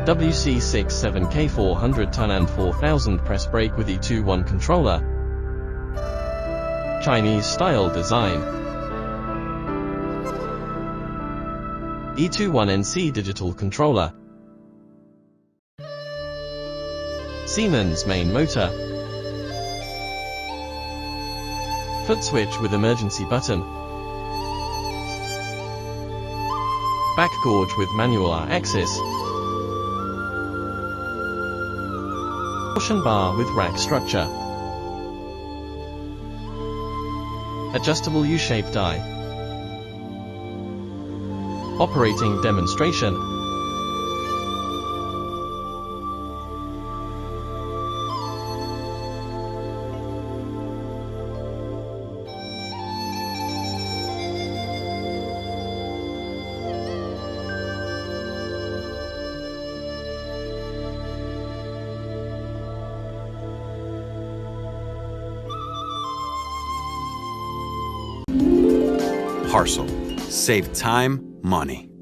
WC67K-400T and 4000 press brake with E21 controller. Chinese-style design. E21 NC Digital Controller. Siemens main motor. Foot switch with emergency button. Backgauge with manual R-axis. Torsion bar with rack structure. Adjustable U-shaped die. Operating demonstration. HARSLE. Save time, money.